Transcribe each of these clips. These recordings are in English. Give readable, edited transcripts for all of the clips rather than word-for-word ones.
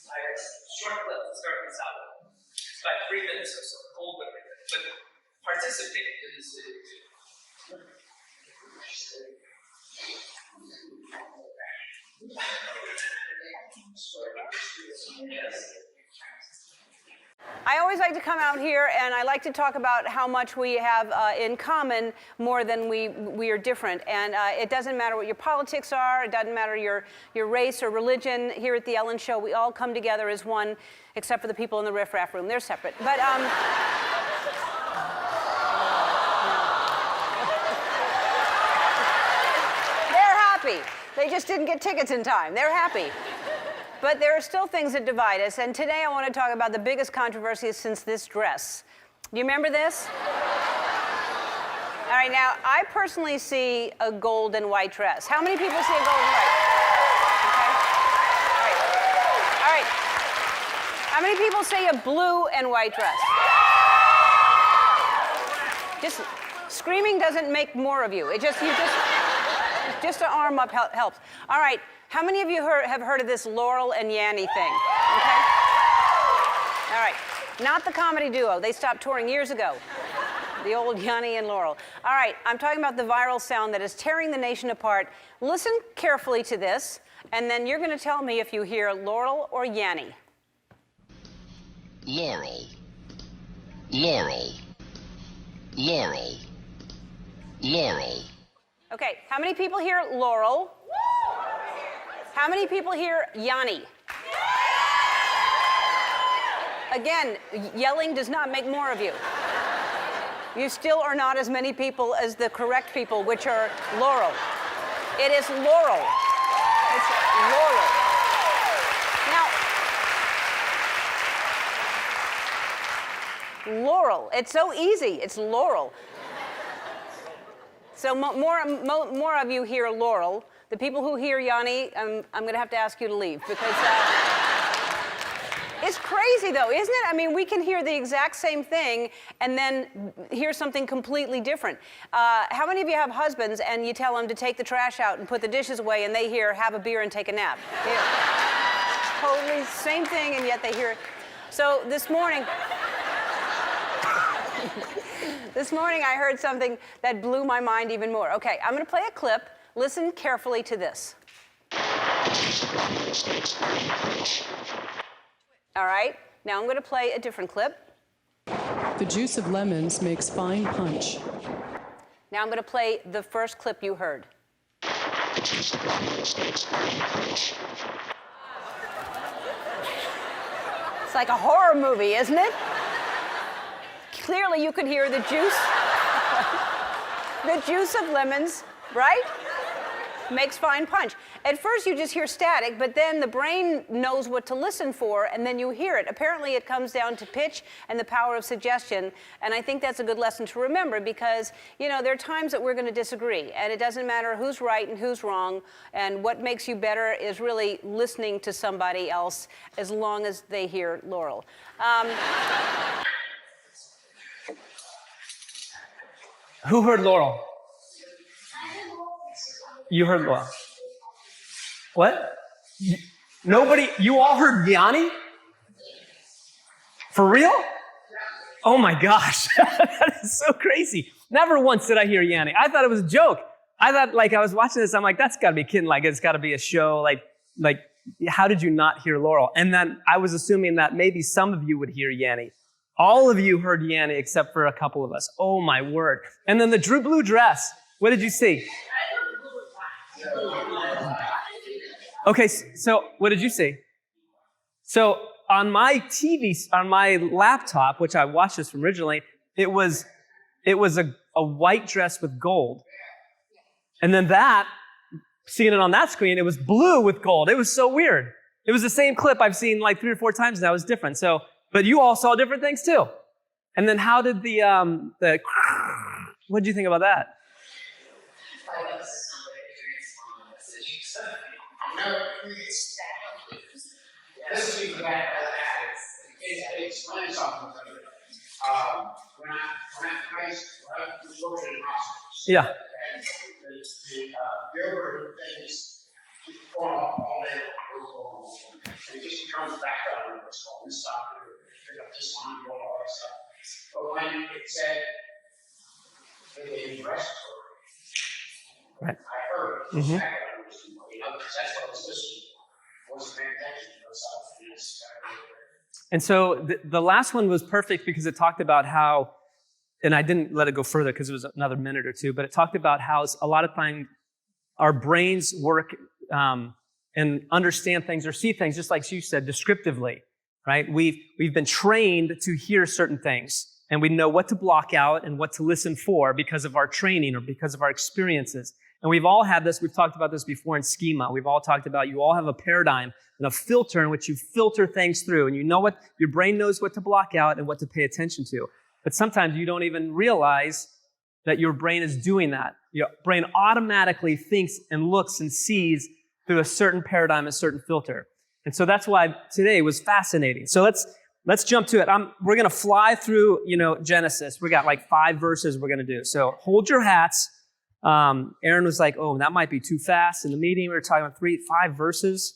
have a short clip to start this out with. It's about 3 minutes or so, hold everything, but participate in this video too. Yes. I always like to come out here and I like to talk about how much we have in common more than we are different. And it doesn't matter what your politics are, it doesn't matter your race or religion. Here at the Ellen Show, we all come together as one, except for the people in the riff-raff room. They're separate. But they're happy. They just didn't get tickets in time. They're happy. But there are still things that divide us, and today I want to talk about the biggest controversy since this dress. Do you remember this? All right, now, I personally see a gold and white dress. How many people see a gold and white? Okay. All right. How many people say a blue and white dress? Just screaming doesn't make more of you. Just an arm up helps. All right. How many of you have heard of this Laurel and Yanny thing? Okay? All right. Not the comedy duo. They stopped touring years ago. The old Yanny and Laurel. All right. I'm talking about the viral sound that is tearing the nation apart. Listen carefully to this, and then you're going to tell me if you hear Laurel or Yanny. Laurel. Laurel. Laurel. Laurel. Okay. How many people hear Laurel? How many people hear Yanny? Again, yelling does not make more of you. You still are not as many people as the correct people, which are Laurel. It is Laurel. It's Laurel. Now, Laurel. It's so easy. It's Laurel. So more of you hear Laurel. The people who hear Yanny, I'm going to have to ask you to leave because it's crazy, though, isn't it? I mean, we can hear the exact same thing and then hear something completely different. How many of you have husbands and you tell them to take the trash out and put the dishes away and they hear, have a beer and take a nap? Totally same thing, and yet they hear it. So this morning I heard something that blew my mind even more. Okay, I'm going to play a clip. Listen carefully to this. All right, now I'm going to play a different clip. The juice of lemons makes fine punch. Now I'm going to play the first clip you heard. It's like a horror movie, isn't it? Clearly you could hear the juice. The juice of lemons, right? Makes fine punch. At first you just hear static, but then the brain knows what to listen for, and then you hear it. Apparently it comes down to pitch and the power of suggestion, and I think that's a good lesson to remember because, you know, there are times that we're going to disagree, and it doesn't matter who's right and who's wrong, and what makes you better is really listening to somebody else as long as they hear Laurel. Who heard Laurel? You heard Laurel. What? Nobody? You all heard Yanny? For real? Oh my gosh, that is so crazy. Never once did I hear Yanny. I thought it was a joke. I thought, like, I was watching this, I'm like, that's gotta be kidding. Like, it's gotta be a show. Like, how did you not hear Laurel? And then I was assuming that maybe some of you would hear Yanny. All of you heard Yanny except for a couple of us. Oh my word. And then the Drew Blue dress. What did you see? Okay, so what did you see? So on my TV, on my laptop, which I watched this from originally, it was a white dress with gold. And then seeing it on that screen, it was blue with gold. It was so weird. It was the same clip I've seen like 3 or 4 times now. It was different. So, but you all saw different things too. And then how did the what did you think about that? This is the back of the addicts. Explain something to me. When I was working in hospitals. Yeah. There were things going on all day long. It just comes back being respiratory. Right. I heard. Mhm. That's what I was listening to. Wasn't paying attention to those things. And so the last one was perfect because it talked about how, and I didn't let it go further because it was another minute or two, but it talked about how a lot of times our brains work and understand things or see things, just like you said, descriptively, right? We've been trained to hear certain things, and we know what to block out and what to listen for because of our training or because of our experiences. And we've all had this, we've talked about this before in schema. We've all talked about, you all have a paradigm and a filter in which you filter things through, and you know what, your brain knows what to block out and what to pay attention to. But sometimes you don't even realize that your brain is doing that. Your brain automatically thinks and looks and sees through a certain paradigm, a certain filter. And so that's why today was fascinating. So let's jump to it. We're going to fly through, Genesis. We got like 5 verses we're going to do. So hold your hats. Aaron was like, oh, that might be too fast. In the meeting, we were talking about 5 verses.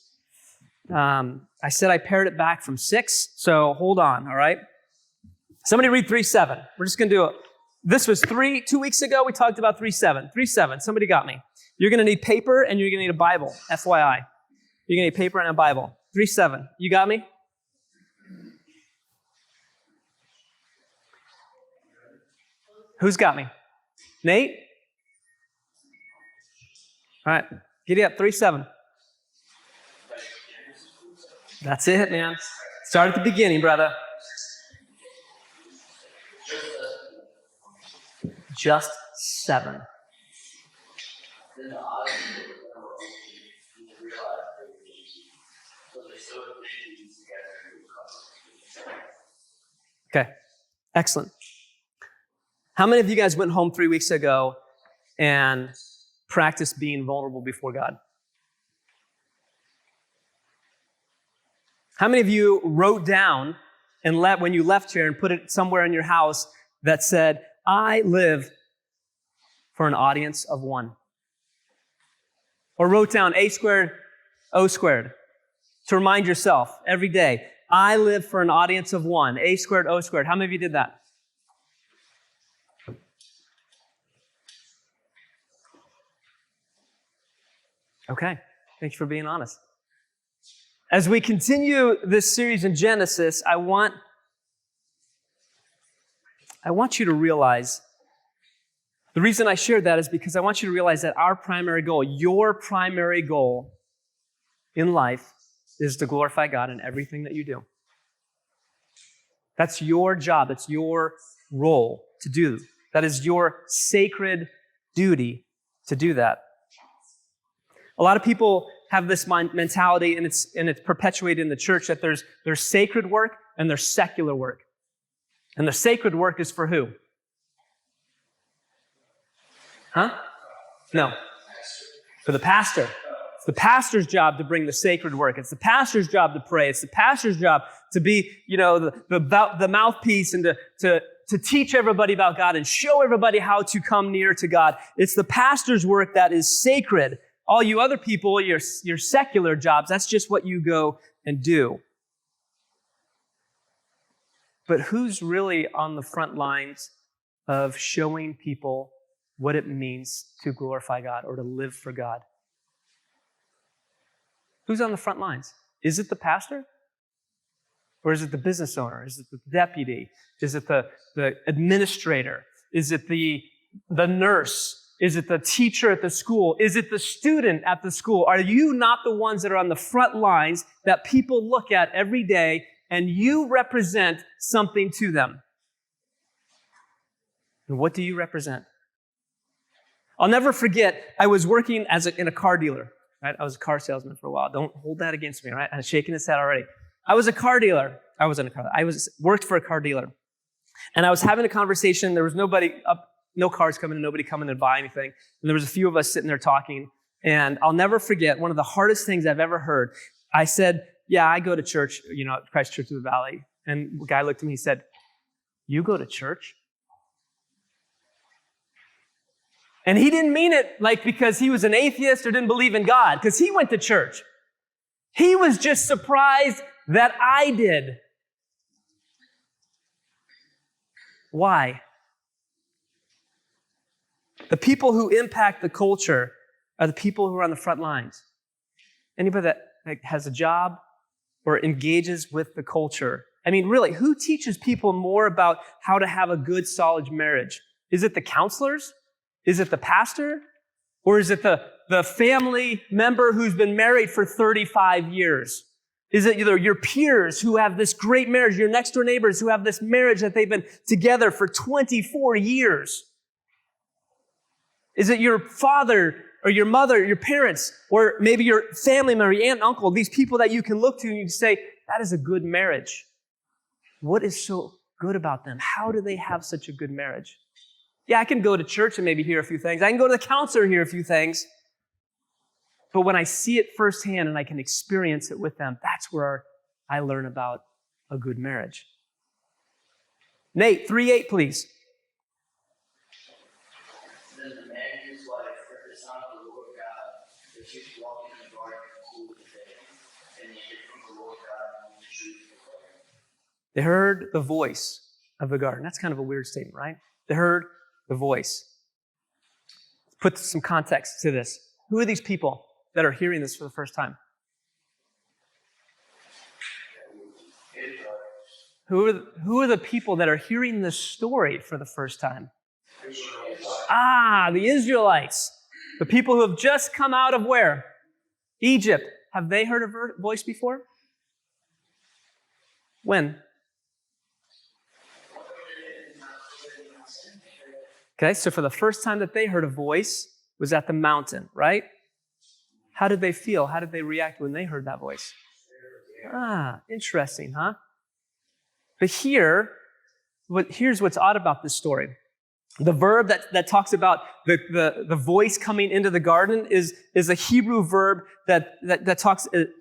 I said I pared it back from 6. So hold on, all right? Somebody read 3:7. We're just going to do it. This was 2 weeks ago. We talked about 3:7. 3:7. Somebody got me. You're going to need paper and you're going to need a Bible. FYI. You're going to need paper and a Bible. 3:7. You got me? Who's got me? Nate? All right. Giddy up. 3:7. That's it, man. Start at the beginning, brother. Just 7. Okay, excellent. How many of you guys went home 3 weeks ago and practiced being vulnerable before God? How many of you wrote down and when you left here and put it somewhere in your house that said, I live for an audience of 1? Or wrote down A squared, O squared, to remind yourself every day, I live for an audience of 1, A squared, O squared. How many of you did that? Okay, thank you for being honest. As we continue this series in Genesis, I want you to realize, the reason I shared that is because I want you to realize that our primary goal, your primary goal in life, is to glorify God in everything that you do. That's your job. That's your role to do. That is your sacred duty to do that. A lot of people have this mentality, and it's perpetuated in the church, that there's sacred work and there's secular work. And the sacred work is for who? Huh? No. For the pastor. It's the pastor's job to bring the sacred work. It's the pastor's job to pray. It's the pastor's job to be, the mouthpiece and to teach everybody about God and show everybody how to come near to God. It's the pastor's work that is sacred. All you other people, your secular jobs, that's just what you go and do. But who's really on the front lines of showing people what it means to glorify God or to live for God? Who's on the front lines? Is it the pastor? Or is it the business owner? Is it the deputy? Is it the administrator? Is it the nurse? Is it the teacher at the school? Is it the student at the school? Are you not the ones that are on the front lines that people look at every day and you represent something to them? And what do you represent? I'll never forget, I was working in a car dealer, right? I was a car salesman for a while. Don't hold that against me, right? I'm shaking his head already. I was a car dealer. I worked for a car dealer. And I was having a conversation. There was no cars coming in, nobody coming to buy anything. And there was a few of us sitting there talking. And I'll never forget, one of the hardest things I've ever heard. I said, yeah, I go to church, Christ Church of the Valley. And the guy looked at me, he said, you go to church? And he didn't mean it like because he was an atheist or didn't believe in God, because he went to church. He was just surprised that I did. Why? The people who impact the culture are the people who are on the front lines. Anybody that has a job or engages with the culture. I mean, really, who teaches people more about how to have a good, solid marriage? Is it the counselors? Is it the pastor? Or is it the family member who's been married for 35 years? Is it either your peers who have this great marriage, your next door neighbors who have this marriage that they've been together for 24 years? Is it your father or your mother, your parents, or maybe your family member, your aunt and uncle, these people that you can look to and you can say, that is a good marriage. What is so good about them? How do they have such a good marriage? Yeah, I can go to church and maybe hear a few things. I can go to the counselor and hear a few things. But when I see it firsthand and I can experience it with them, that's where I learn about a good marriage. Nate, 3:8, please. Then the man and his wife heard the sound of the Lord God, that she was walking in the garden in the cool of the day, and they hid from the Lord God among the trees of the garden. They heard the voice of the garden. That's kind of a weird statement, right? They heard the voice. Put some context to this. Who are these people that are hearing this for the first time? Who are the people that are hearing this story for the first time? The Israelites. The people who have just come out of where? Egypt. Have they heard a voice before? When? Okay, so for the first time that they heard a voice was at the mountain, right? How did they feel? How did they react when they heard that voice? Interesting, huh? But here's what's odd about this story. The verb that talks about the voice coming into the garden is a Hebrew verb that talks, it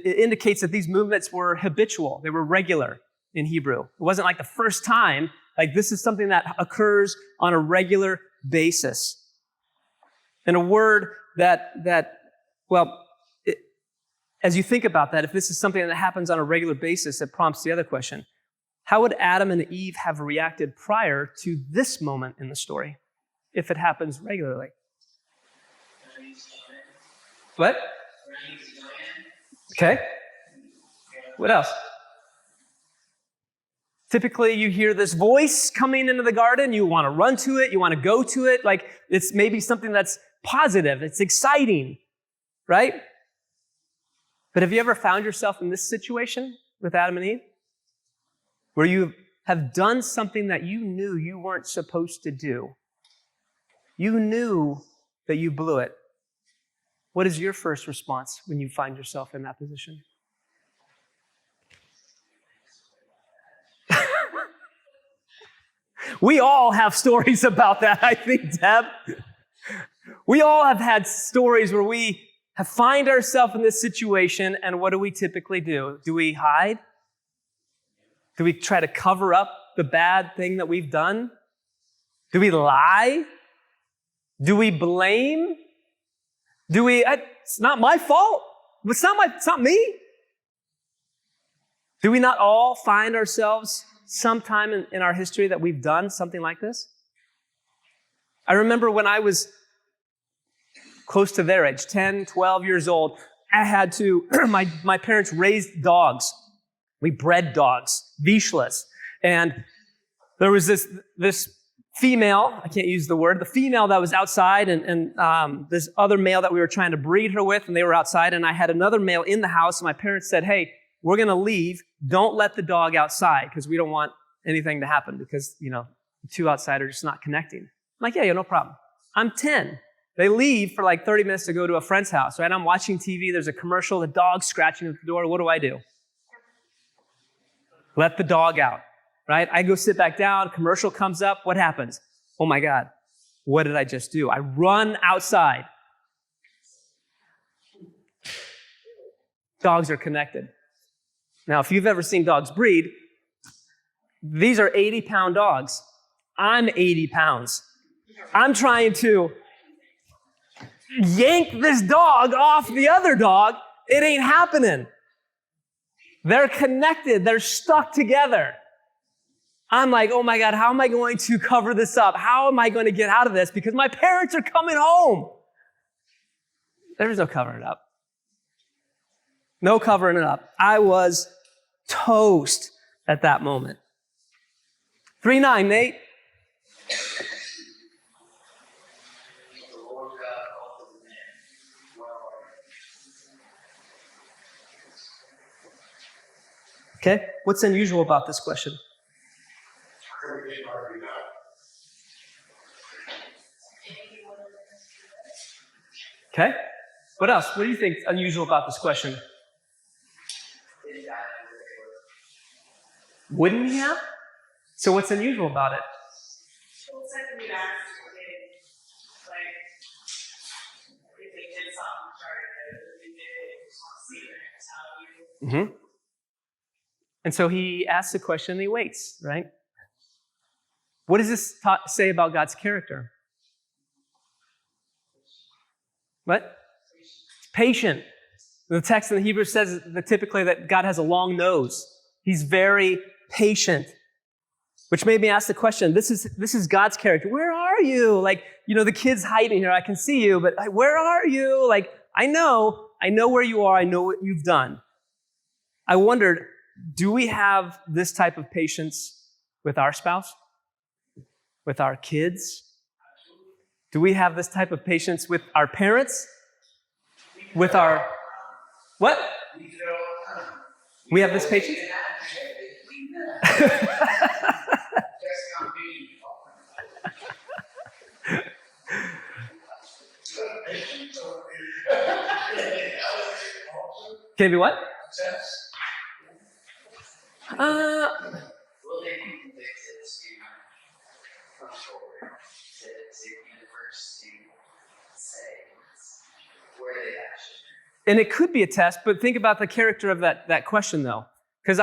indicates that these movements were habitual. They were regular in Hebrew. It wasn't like the first time. Like this is something that occurs on a regular basis. And a word as you think about that, if this is something that happens on a regular basis, it prompts the other question. How would Adam and Eve have reacted prior to this moment in the story if it happens regularly? What? Okay. What else? Typically, you hear this voice coming into the garden. You want to run to it. You want to go to it. Like it's maybe something that's positive. It's exciting, right? But have you ever found yourself in this situation with Adam and Eve? Where you have done something that you knew you weren't supposed to do. You knew that you blew it. What is your first response when you find yourself in that position? We all have stories about that, I think, Deb. We all have had stories where we find ourselves in this situation, and what do we typically do? Do we hide? Do we try to cover up the bad thing that we've done? Do we lie? Do we blame? It's not my fault. It's not me. Do we not all find ourselves sometime in our history that we've done something like this? I remember when I was close to their age, 10, 12 years old, I had to, my parents raised dogs. We bred dogs, Vizslas. And there was this female, I can't use the word, the female that was outside and this other male that we were trying to breed her with, and they were outside, and I had another male in the house, and my parents said, hey, we're going to leave. Don't let the dog outside because we don't want anything to happen because, the two outside are just not connecting. I'm like, yeah, no problem. I'm 10. They leave for like 30 minutes to go to a friend's house, right? I'm watching TV. There's a commercial. The dog's scratching at the door. What do? Let the dog out, right? I go sit back down. Commercial comes up. What happens? Oh my God. What did I just do? I run outside. Dogs are connected. Now, if you've ever seen dogs breed, these are 80-pound dogs. I'm 80 pounds. I'm trying to yank this dog off the other dog. It ain't happening. They're connected. They're stuck together. I'm like, oh my God, how am I going to cover this up? How am I going to get out of this? Because my parents are coming home. There was no covering it up. No covering it up. I was toast at that moment. 3-9, Nate. The Lord God called the man, where are you? Okay, what's unusual about this question? Okay, what else? What do you think is unusual about this question? Wouldn't he have? So what's unusual about it? Well, it's like we'd ask like, if they did something, sorry, if they did it, just want to see it, how you. Mm-hmm. And so he asks the question and he waits, right? What does this say about God's character? What? Patient. The text in the Hebrew says that typically that God has a long nose. He's very patient. Which made me ask the question, this is God's character. Where are you? Like, the kid's hiding here. I can see you, but where are you? Like, I know where you are. I know what you've done. I wondered, do we have this type of patience with our spouse? With our kids? Do we have this type of patience with our parents? With our, what? We have this patience? Can it be what? Will they be convicted to come forward to be the first to say where they actually? And it could be a test, but think about the character of that question, though. Because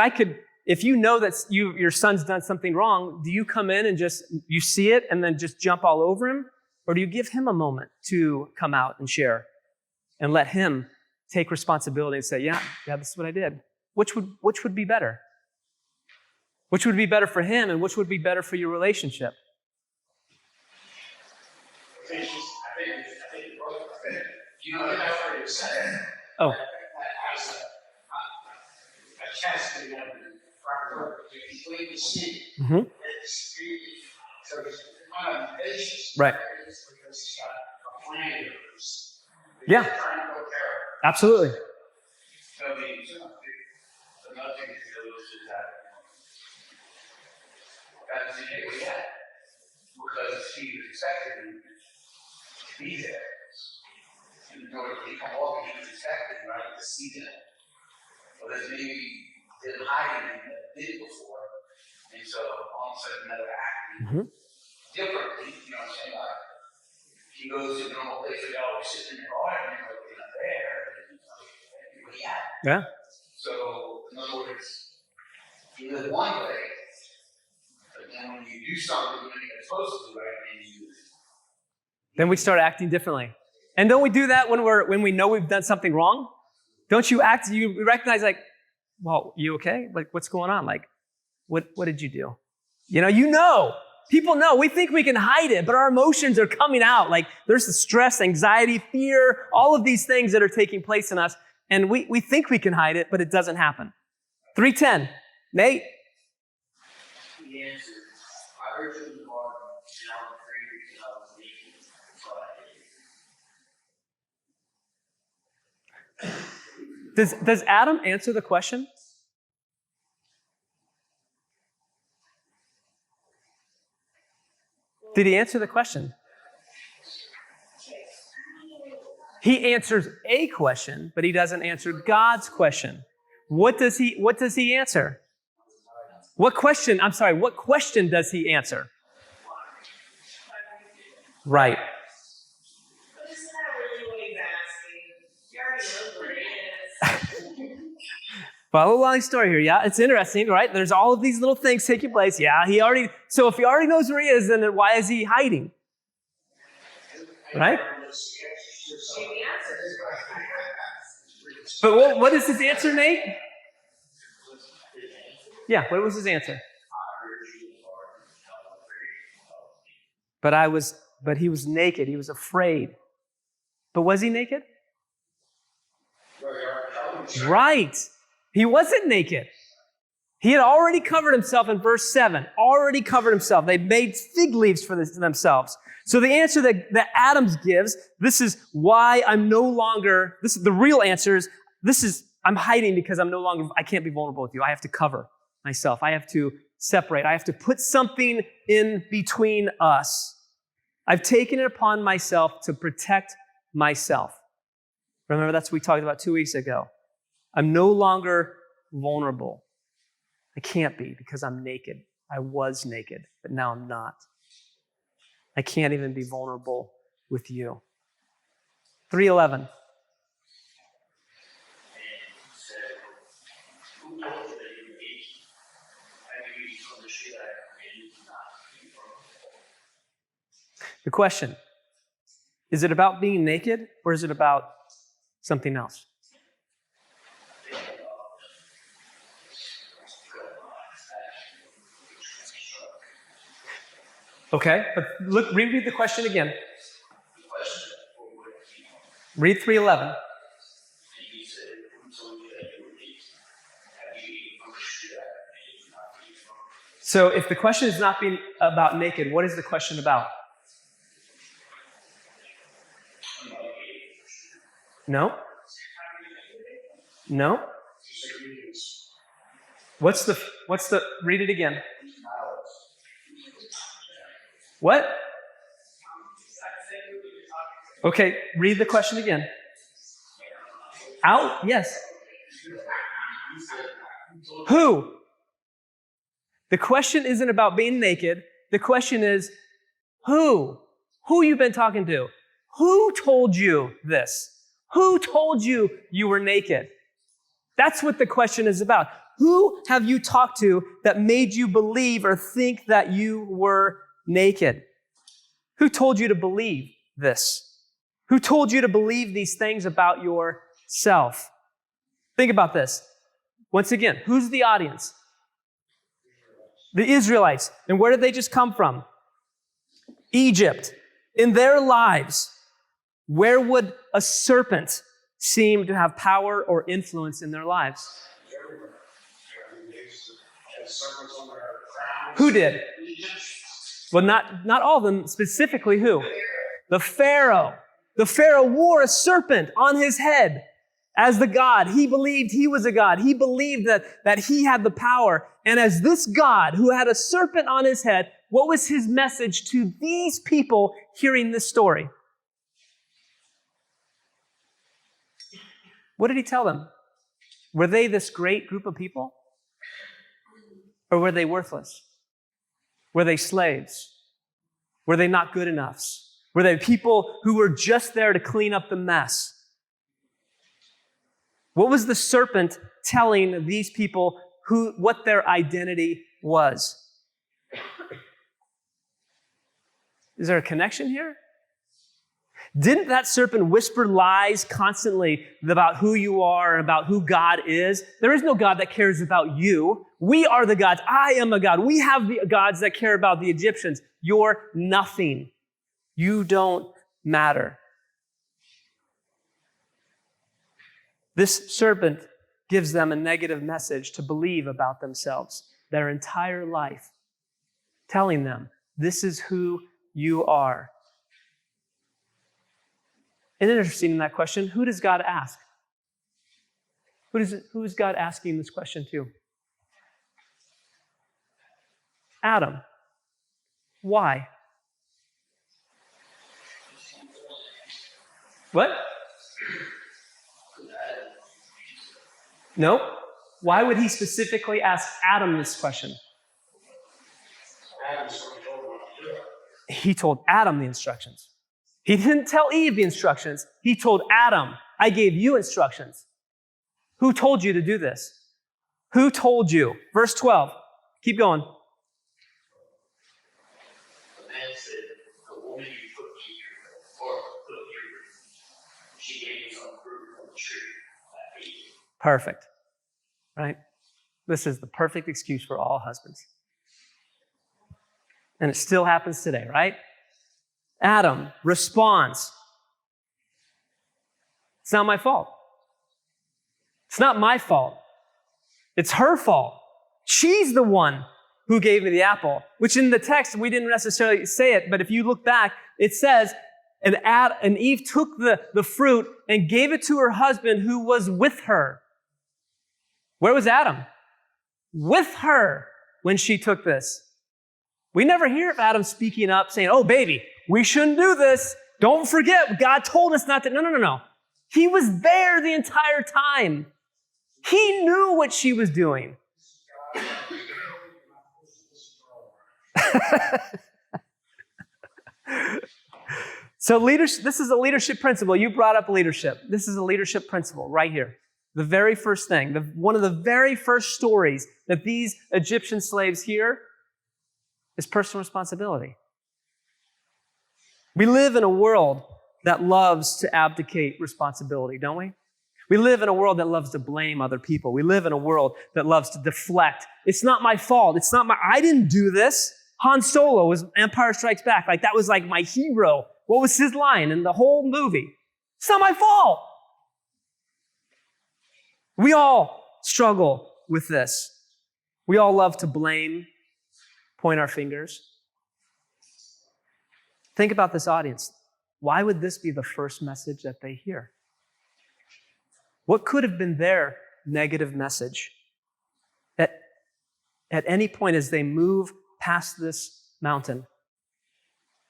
if you know that your son's done something wrong, do you come in and you see it and then just jump all over him? Or do you give him a moment to come out and share and let him take responsibility and say, yeah, this is what I did? Which would be better? Which would be better for him and which would be better for your relationship? I think both. That's what you're saying. Oh. As a test of the proper work, if you leave the city, it's really, so it's one of the basis. Right. Because he's got a plan. Yeah. Trying to go there. Absolutely. So another thing to do is that that's the day we had. Because he was expecting to be there. In order to come along, he was expecting, right, to see them. But there's maybe didn't hide anything that did before. And so all of a sudden they're acting differently, you know what I'm saying? Like, he goes to the normal place where they always sit in their garden and they're not there. And Yeah. So, in other words, you live one way, but then when you do something when you're supposed to do, right, then we start acting differently. And don't we do that when we know we've done something wrong? Don't you recognize like, well, you okay? Like, what's going on? Like, what did you do? People know. We think we can hide it, but our emotions are coming out. Like, there's the stress, anxiety, fear, all of these things that are taking place in us. And we think we can hide it, but it doesn't happen. 3:10. Nate? He answered, I heard you in the garden, and I was afraid because I was leaving, so I did. Does Adam answer the question? Did he answer the question? He answers a question, but he doesn't answer God's question. What does he answer? What question does he answer? Right. But isn't that really what he's asking? You already know where it is. Follow along the story here, yeah? It's interesting, right? There's all of these little things taking place. Yeah, so if he already knows where he is, then why is he hiding? Right? But what is his answer, Nate? Yeah, what was his answer? I heard you in the But he was naked. He was afraid. But was he naked? Right. He wasn't naked. He had already covered himself in verse 7. Already covered himself. They made fig leaves for themselves. So the answer that Adams gives, this is why I'm no longer, this is the real answer is, I'm hiding because I can't be vulnerable with you. I have to cover myself. I have to separate. I have to put something in between us. I've taken it upon myself to protect myself. Remember, that's what we talked about 2 weeks ago. I'm no longer vulnerable. I can't be because I'm naked. I was naked, but now I'm not. I can't even be vulnerable with you. 3:11. The question, is it about being naked or is it about something else? Okay, but look, reread the question again. Read 3:11. So if the question is not being about naked, what is the question about? No? No? What's the, read it again. What? Okay, read the question again. Out? Yes. Who? The question isn't about being naked. The question is, who? Who you been talking to? Who told you this? Who told you you were naked? That's what the question is about. Who have you talked to that made you believe or think that you were naked? Who told you to believe this? Who told you to believe these things about yourself? Think about this. Once again, who's the audience? The Israelites. And where did they just come from? Egypt. In their lives, where would a serpent seem to have power or influence in their lives? Who did? Well, not all of them. Specifically who? The Pharaoh. The Pharaoh wore a serpent on his head as the God. He believed he was a God. He believed that he had the power. And as this God who had a serpent on his head, what was his message to these people hearing this story? What did he tell them? Were they this great group of people? Or were they worthless? Were they slaves? Were they not good enoughs? Were they people who were just there to clean up the mess? What was the serpent telling these people what their identity was? Is there a connection here? Didn't that serpent whisper lies constantly about who you are and about who God is? There is no God that cares about you. We are the gods. I am a God. We have the gods that care about the Egyptians. You're nothing. You don't matter. This serpent gives them a negative message to believe about themselves their entire life, telling them, this is who you are. And interesting in that question, who does God ask? Who is God asking this question to? Adam. Why? What? No. Why would he specifically ask Adam this question? He told Adam the instructions. He didn't tell Eve the instructions. He told Adam, I gave you instructions. Who told you to do this? Who told you? Verse 12. Keep going. The man said, the woman you put here, she gave me some fruit from the tree. I ate it. Perfect. Right? This is the perfect excuse for all husbands. And it still happens today, right? Adam responds, it's not my fault. It's not my fault. It's her fault. She's the one who gave me the apple, which in the text, we didn't necessarily say it, but if you look back, it says, and Eve took the fruit and gave it to her husband who was with her. Where was Adam? With her when she took this. We never hear of Adam speaking up saying, oh, baby, we shouldn't do this. Don't forget, God told us not to. No. He was there the entire time. He knew what she was doing. So leadership, this is a leadership principle. You brought up leadership. This is a leadership principle right here. The very first thing, one of the very first stories that these Egyptian slaves hear is personal responsibility. We live in a world that loves to abdicate responsibility, don't we? We live in a world that loves to blame other people. We live in a world that loves to deflect. It's not my fault. I didn't do this. Han Solo was Empire Strikes Back. Like, that was like my hero. What was his line in the whole movie? It's not my fault. We all struggle with this. We all love to blame, point our fingers. Think about this audience. Why would this be the first message that they hear? What could have been their negative message? At any point as they move past this mountain,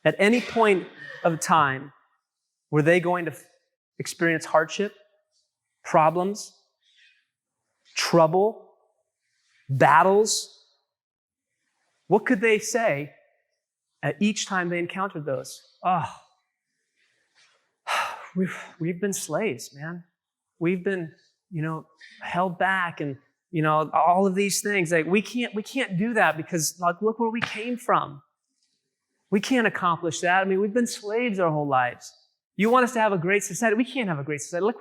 at any point of time, were they going to experience hardship, problems, trouble, battles? What could they say at each time they encountered those? Oh, we've been slaves, man. We've been, held back, and all of these things. Like, we can't do that because, like, look where we came from. We can't accomplish that. I mean, we've been slaves our whole lives. You want us to have a great society? We can't have a great society. Look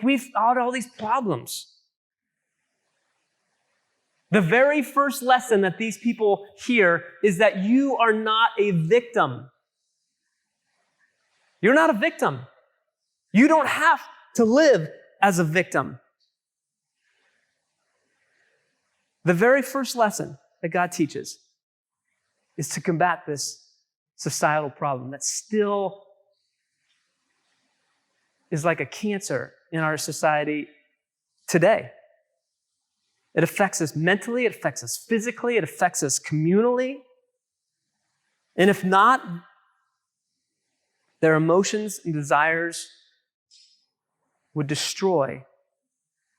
we've had all these problems. The very first lesson that these people hear is that you are not a victim. You're not a victim. You don't have to live as a victim. The very first lesson that God teaches is to combat this societal problem that still is like a cancer in our society today. It affects us mentally, it affects us physically, it affects us communally. And if not, their emotions and desires would destroy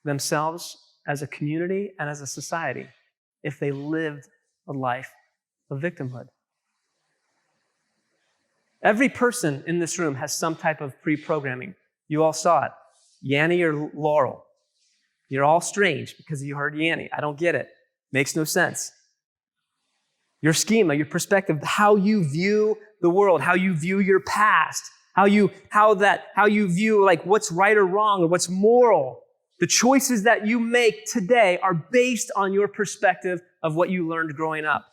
themselves as a community and as a society if they lived a life of victimhood. Every person in this room has some type of pre-programming. You all saw it. Yanni or Laurel. You're all strange because you heard Yanni. I don't get it. Makes no sense. Your schema, your perspective, how you view the world, how you view your past, how you view like what's right or wrong or what's moral. The choices that you make today are based on your perspective of what you learned growing up.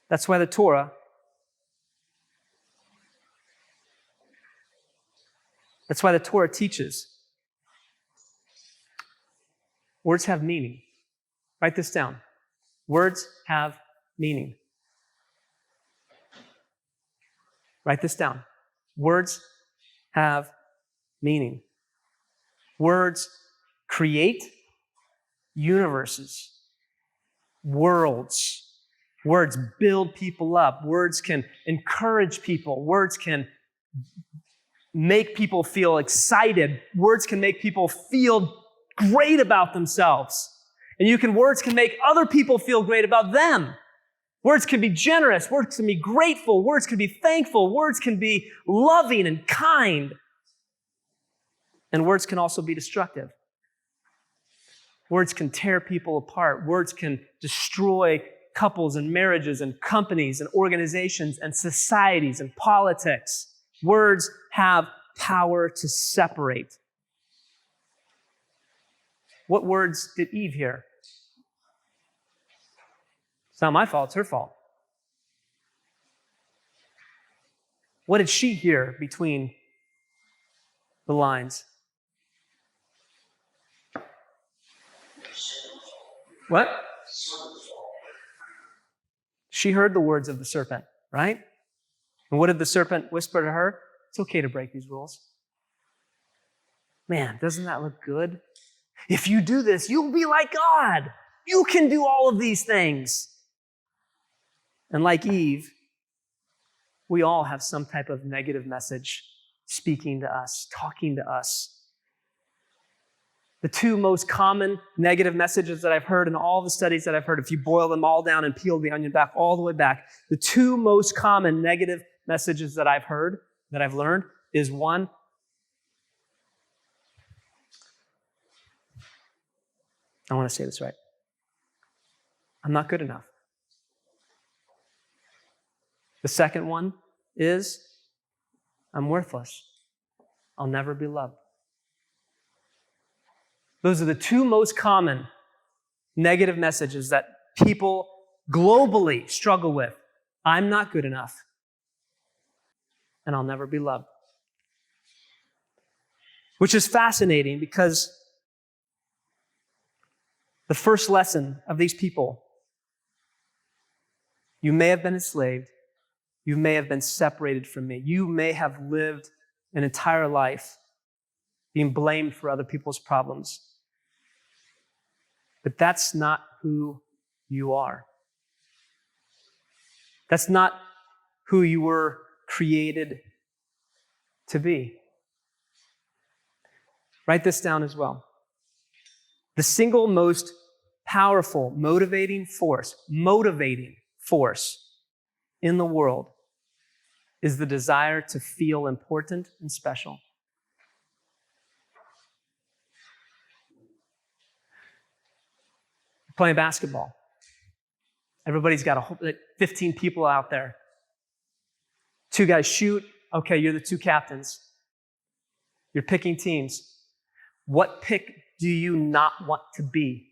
That's why the Torah teaches. Words have meaning. Write this down. Words have meaning. Write this down. Words have meaning. Words create universes, worlds. Words build people up. Words can encourage people. Words can make people feel excited. Words can make people feel great about themselves. And words can make other people feel great about them. Words can be generous. Words can be grateful. Words can be thankful. Words can be loving and kind. And words can also be destructive. Words can tear people apart. Words can destroy couples and marriages and companies and organizations and societies and politics. Words have power to separate. What words did Eve hear? It's not my fault, it's her fault. What did she hear between the lines? What? She heard the words of the serpent, right? And what did the serpent whisper to her? It's okay to break these rules. Man, doesn't that look good? If you do this, you'll be like God. You can do all of these things. And like Eve, we all have some type of negative message speaking to us, talking to us. The two most common negative messages that I've heard in all the studies that I've heard, if you boil them all down and peel the onion back all the way back, the two most common negative messages that I've heard, that I've learned, is one, I want to say this right, I'm not good enough. The second one is, I'm worthless. I'll never be loved. Those are the two most common negative messages that people globally struggle with. I'm not good enough, and I'll never be loved. Which is fascinating because the first lesson of these people, you may have been enslaved, you may have been separated from me, you may have lived an entire life being blamed for other people's problems. But that's not who you are. That's not who you were created to be. Write this down as well. The single most powerful motivating force in the world is the desire to feel important and special. Playing basketball. Everybody's got 15 people out there. Two guys shoot. Okay, you're the two captains. You're picking teams. What pick do you not want to be?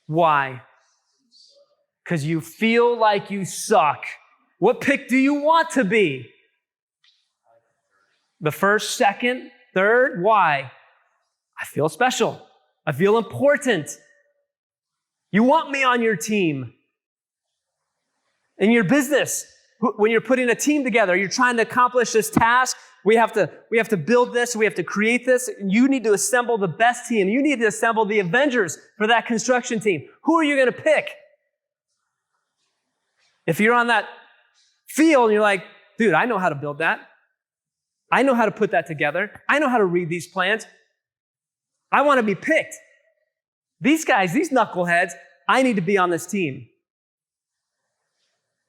Why? Because you feel like you suck. What pick do you want to be? The first, second, third? Why? I feel special. I feel important. You want me on your team. In your business, when you're putting a team together, you're trying to accomplish this task. We have to build this. We have to create this. You need to assemble the best team. You need to assemble the Avengers for that construction team. Who are you going to pick? If you're on that field and you're like, dude, I know how to build that. I know how to put that together. I know how to read these plans. I want to be picked. These guys, these knuckleheads, I need to be on this team.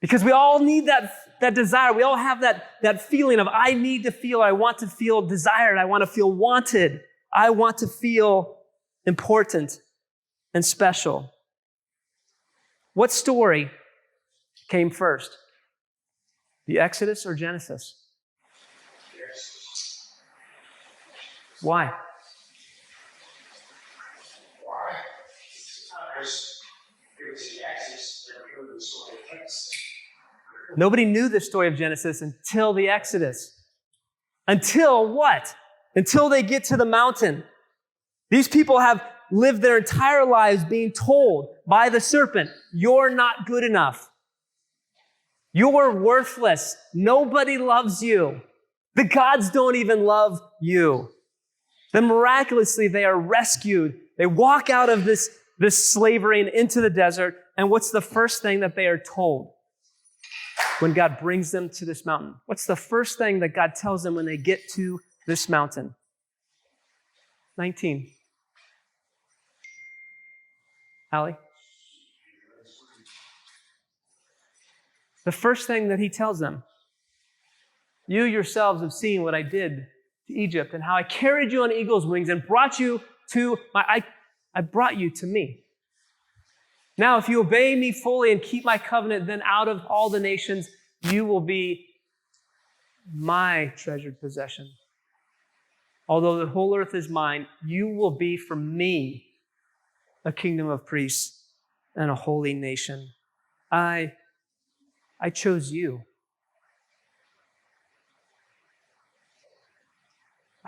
Because we all need that desire. We all have that feeling of, I need to feel, I want to feel desired. I want to feel wanted. I want to feel important and special. What story came first? The Exodus or Genesis? Why? Nobody knew the story of Genesis until the Exodus. Until what? Until they get to the mountain. These people have lived their entire lives being told by the serpent, you're not good enough. You're worthless. Nobody loves you. The gods don't even love you. Then miraculously, they are rescued. They walk out of this slavery and into the desert. And what's the first thing that they are told when God brings them to this mountain? What's the first thing that God tells them when they get to this mountain? 19. Allie? The first thing that he tells them, you yourselves have seen what I did to Egypt and how I carried you on eagle's wings and brought you to I brought you to me. Now, if you obey me fully and keep my covenant, then out of all the nations, you will be my treasured possession. Although the whole earth is mine, you will be for me a kingdom of priests and a holy nation. I chose you.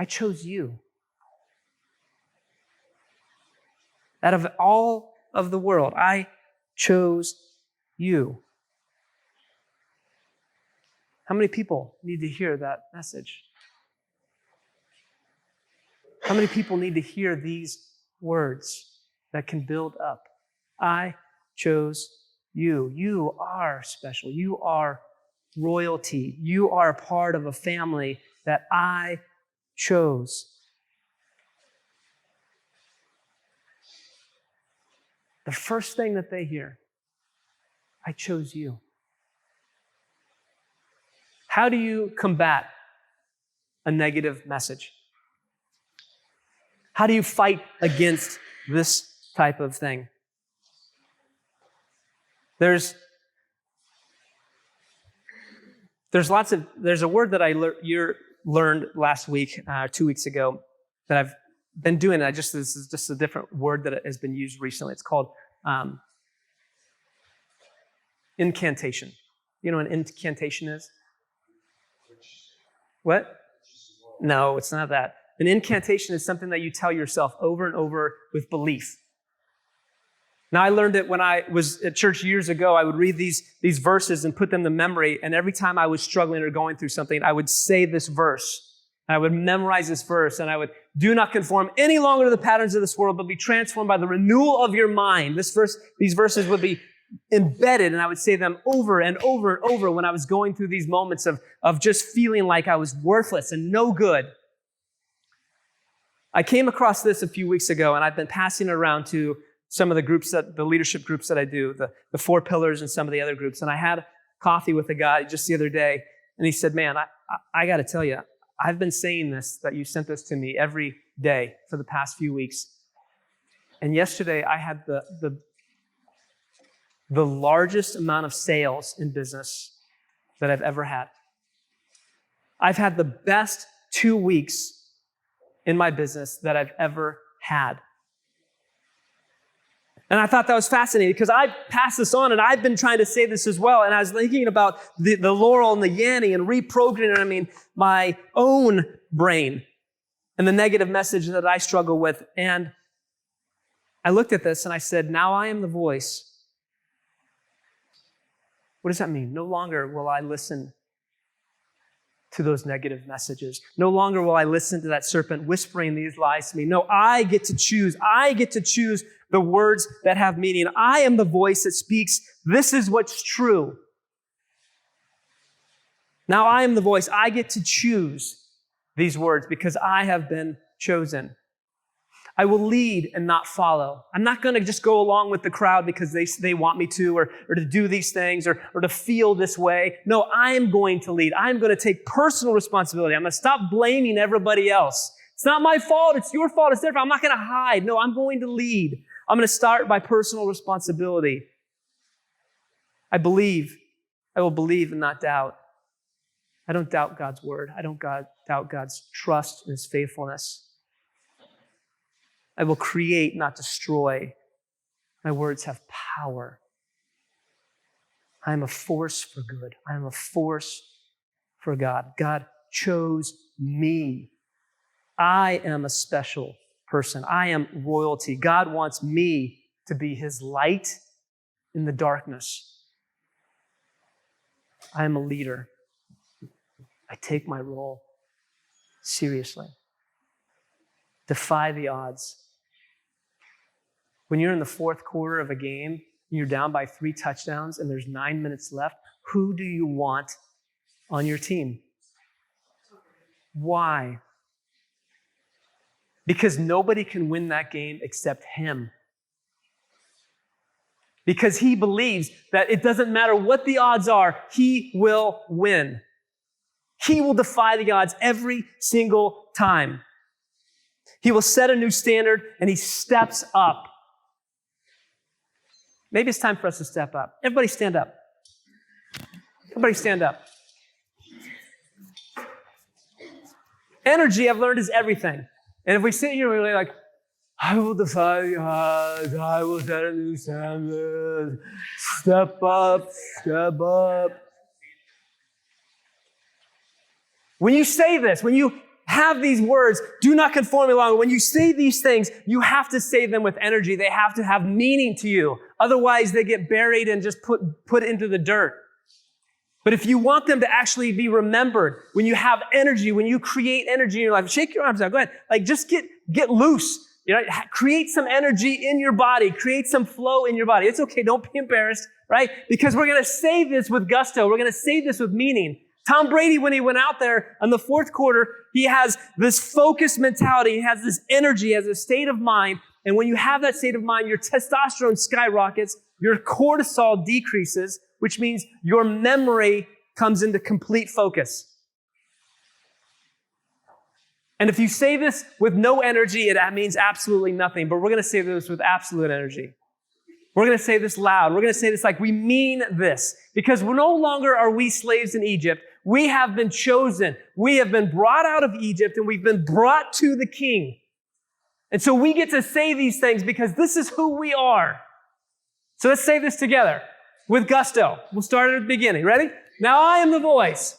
I chose you. Out of all of the world, I chose you. How many people need to hear that message? How many people need to hear these words that can build up? I chose you. You are special. You are royalty. You are a part of a family that I chose. The first thing that they hear, I chose you. How do you combat a negative message? How do you fight against this type of thing? There's a word that I learned last week, 2 weeks ago, that I've been doing. This is just a different word that has been used recently. It's called incantation. You know what an incantation is? What? No, it's not that. An incantation is something that you tell yourself over and over with belief. Now, I learned it when I was at church years ago. I would read these verses and put them to memory, and every time I was struggling or going through something, I would say this verse. I would memorize this verse, and I would, do not conform any longer to the patterns of this world, but be transformed by the renewal of your mind. These verses would be embedded, and I would say them over and over and over when I was going through these moments of just feeling like I was worthless and no good. I came across this a few weeks ago, and I've been passing it around to some of the leadership groups that I do, the 4 pillars and some of the other groups. And I had coffee with a guy just the other day, and he said, man, I got to tell you, I've been saying this, that you sent this to me every day for the past few weeks. And yesterday I had the largest amount of sales in business that I've ever had. I've had the best 2 weeks in my business that I've ever had. And I thought that was fascinating because I passed this on, and I've been trying to say this as well. And I was thinking about the Laurel and the Yanny and reprogramming my own brain and the negative message that I struggle with. And I looked at this and I said, now I am the voice. What does that mean? No longer will I listen to those negative messages. No longer will I listen to that serpent whispering these lies to me. No, I get to choose. I get to choose the words that have meaning. I am the voice that speaks. This is what's true. Now I am the voice. I get to choose these words because I have been chosen. I will lead and not follow. I'm not going to just go along with the crowd because they want me to, or to do these things, or to feel this way. No, I am going to lead. I'm going to take personal responsibility. I'm going to stop blaming everybody else. It's not my fault. It's your fault. It's their fault. I'm not going to hide. No, I'm going to lead. I'm going to start by personal responsibility. I will believe and not doubt. I don't doubt God's word. I don't doubt God's trust and his faithfulness. I will create, not destroy. My words have power. I am a force for good. I am a force for God. God chose me. I am a special person. I am royalty. God wants me to be his light in the darkness. I am a leader. I take my role seriously. Defy the odds. When you're in the fourth quarter of a game, you're down by 3 touchdowns and there's 9 minutes left, who do you want on your team? Why? Because nobody can win that game except him. Because he believes that it doesn't matter what the odds are, he will win. He will defy the odds every single time. He will set a new standard and he steps up. Maybe it's time for us to step up. Everybody stand up. Everybody stand up. Energy, I've learned, is everything. And if we sit here and we're like, I will defy the odds, I will set a new standard, step up, step up. When you say this, when you have these words, do not conform me longer. When you say these things, you have to say them with energy. They have to have meaning to you. Otherwise, they get buried and just put into the dirt. But if you want them to actually be remembered, when you have energy, when you create energy in your life, shake your arms out. Go ahead. Like, just get loose. You know, create some energy in your body. Create some flow in your body. It's okay. Don't be embarrassed, right? Because we're going to say this with gusto. We're going to say this with meaning. Tom Brady, when he went out there in the fourth quarter, he has this focused mentality. He has this energy, he has a state of mind. And when you have that state of mind, your testosterone skyrockets, your cortisol decreases, which means your memory comes into complete focus. And if you say this with no energy, it means absolutely nothing. But we're going to say this with absolute energy. We're going to say this loud. We're going to say this like we mean this. Because no longer are we slaves in Egypt. We have been chosen. We have been brought out of Egypt and we've been brought to the King. And so we get to say these things because this is who we are. So let's say this together with gusto. We'll start at the beginning. Ready? Now I am the voice.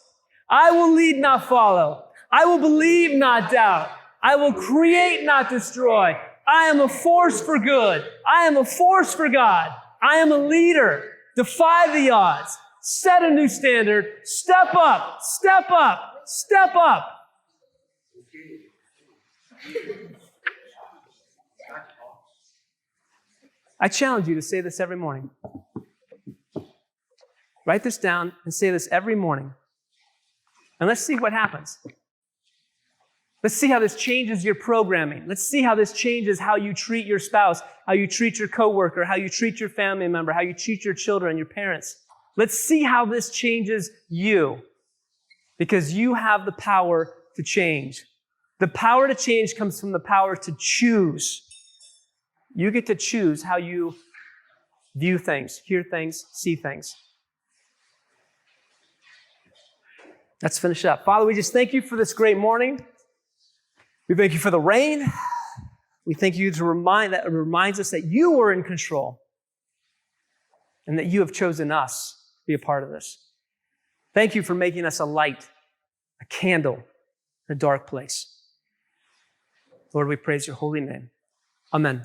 I will lead, not follow. I will believe, not doubt. I will create, not destroy. I am a force for good. I am a force for God. I am a leader. Defy the odds. Set a new standard. Step up, step up, step up. I challenge you to say this every morning. Write this down and say this every morning. And let's see what happens. Let's see how this changes your programming. Let's see how this changes how you treat your spouse, how you treat your coworker, how you treat your family member, how you treat your children, your parents. Let's see how this changes you, because you have the power to change. The power to change comes from the power to choose. You get to choose how you view things, hear things, see things. Let's finish up. Father, we just thank you for this great morning. We thank you for the rain. We thank you to that it reminds us that you are in control and that you have chosen us to be a part of this. Thank you for making us a light, a candle in a dark place. Lord, we praise your holy name. Amen.